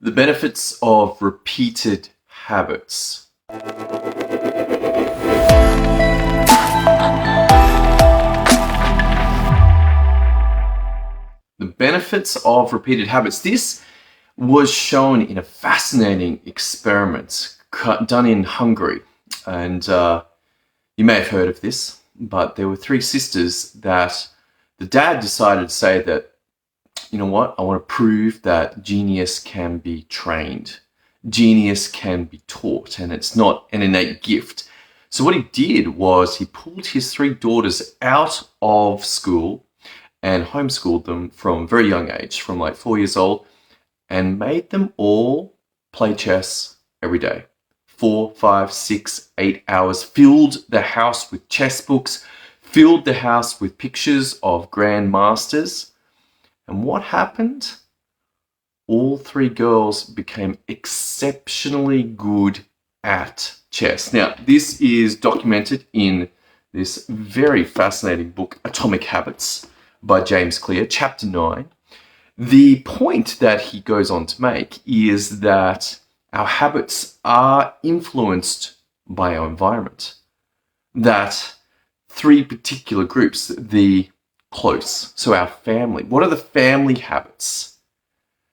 The benefits of repeated habits. The benefits of repeated habits. This was shown in a fascinating experiment done in Hungary. And you may have heard of this, but there were three sisters that the dad decided to say that, you know what, I want to prove that genius can be trained. Genius can be taught, and it's not an innate gift. So what he did was he pulled his three daughters out of school and homeschooled them from a very young age, from like 4 years old, and made them all play chess every day. 4, 5, 6, 8 hours, filled the house with chess books, filled the house with pictures of grandmasters. And what happened? All three girls became exceptionally good at chess. Now, this is documented in this very fascinating book, Atomic Habits, by James Clear, chapter 9. The point that he goes on to make is that our habits are influenced by our environment. That three particular groups, the close, so our family. What are the family habits?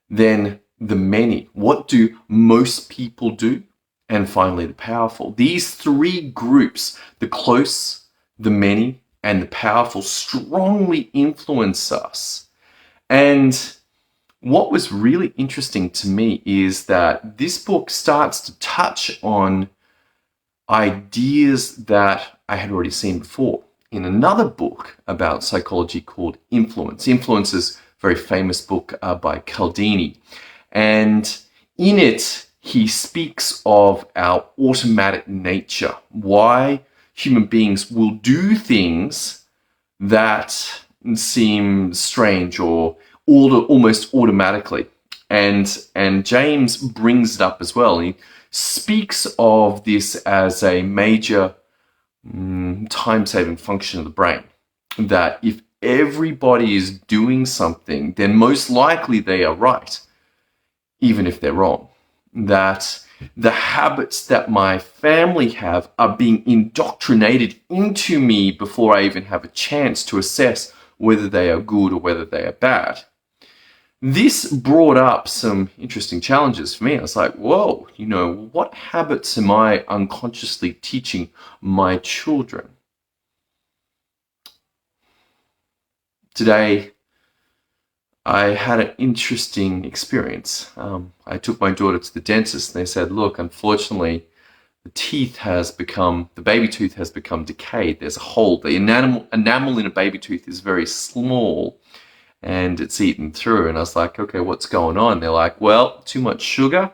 Then the many. What do most people do? And finally, the powerful. These three groups, the close, the many, and the powerful, strongly influence us. And what was really interesting to me is that this book starts to touch on ideas that I had already seen before in another book about psychology called Influence. Influence is a very famous book by Cialdini. And in it, he speaks of our automatic nature, why human beings will do things that seem strange or almost automatically. And James brings it up as well. He speaks of this as a major time-saving function of the brain, that if everybody is doing something, then most likely they are right, even if they're wrong. That the habits that my family have are being indoctrinated into me before I even have a chance to assess whether they are good or whether they are bad. This brought up some interesting challenges for me. I was like, whoa, what habits am I unconsciously teaching my children? Today, I had an interesting experience. I took my daughter to the dentist and they said, look, unfortunately, the baby tooth has become decayed. There's a hole. The enamel in a baby tooth is very small and it's eaten through. And I was like, okay, what's going on? They're like, well, too much sugar,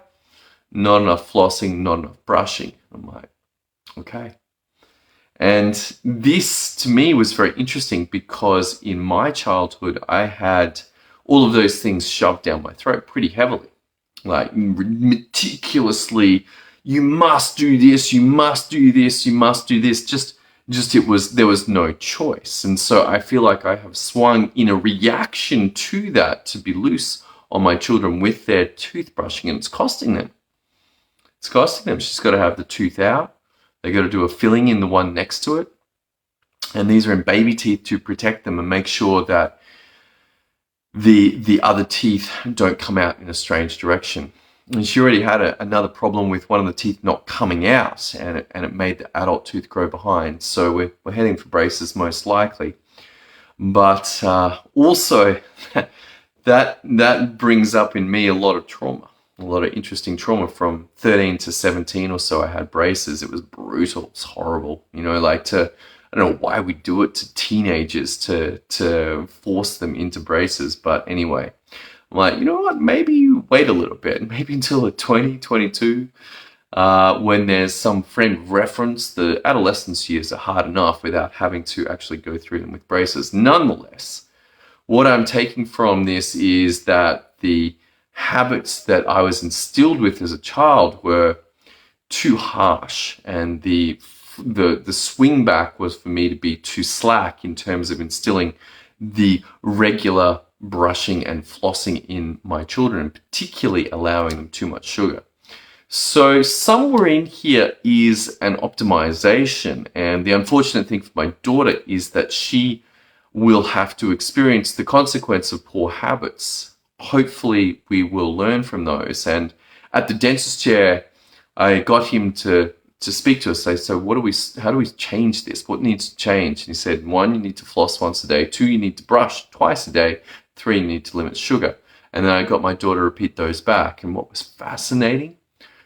not enough flossing, not enough brushing. I'm like, okay. And this to me was very interesting because in my childhood, I had all of those things shoved down my throat pretty heavily, like meticulously, you must do this, you must do this, you must do this. There was no choice. And so I feel like I have swung in a reaction to that to be loose on my children with their toothbrushing, and it's costing them. It's costing them. She's got to have the tooth out. They got to do a filling in the one next to it. And these are in baby teeth to protect them and make sure that the other teeth don't come out in a strange direction. And she already had another problem with one of the teeth not coming out, and it made the adult tooth grow behind. So we're heading for braces most likely. But also, that brings up in me a lot of trauma, a lot of interesting trauma. From 13 to 17 or so, I had braces. It was brutal. It's horrible. I don't know why we do it to teenagers to force them into braces. But anyway, I'm like, you know what? Maybe you wait a little bit, maybe until at 20, 22, when there's some frame of reference. The adolescence years are hard enough without having to actually go through them with braces. Nonetheless, what I'm taking from this is that the habits that I was instilled with as a child were too harsh, and the swing back was for me to be too slack in terms of instilling the regular brushing and flossing in my children, particularly allowing them too much sugar. So somewhere in here is an optimization. And the unfortunate thing for my daughter is that she will have to experience the consequence of poor habits. Hopefully we will learn from those. And at the dentist chair, I got him to speak to us. Say, so how do we change this? What needs to change? And he said, 1, you need to floss once a day. 2, you need to brush twice a day. 3, you need to limit sugar. And then I got my daughter to repeat those back. And what was fascinating,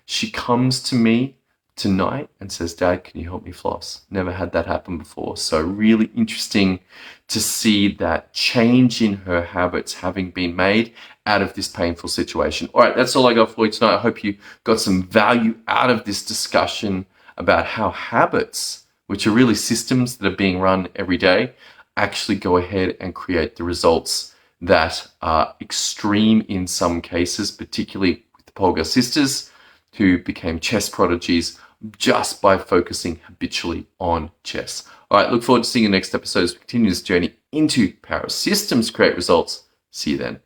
she comes to me tonight and says, Dad, can you help me floss? Never had that happen before. So really interesting to see that change in her habits having been made out of this painful situation. All right, that's all I got for you tonight. I hope you got some value out of this discussion about how habits, which are really systems that are being run every day, actually go ahead and create the results that are extreme in some cases, particularly with the Polgar sisters, who became chess prodigies just by focusing habitually on chess. All right, look forward to seeing you next episode as we continue this journey into power systems, create results. See you then.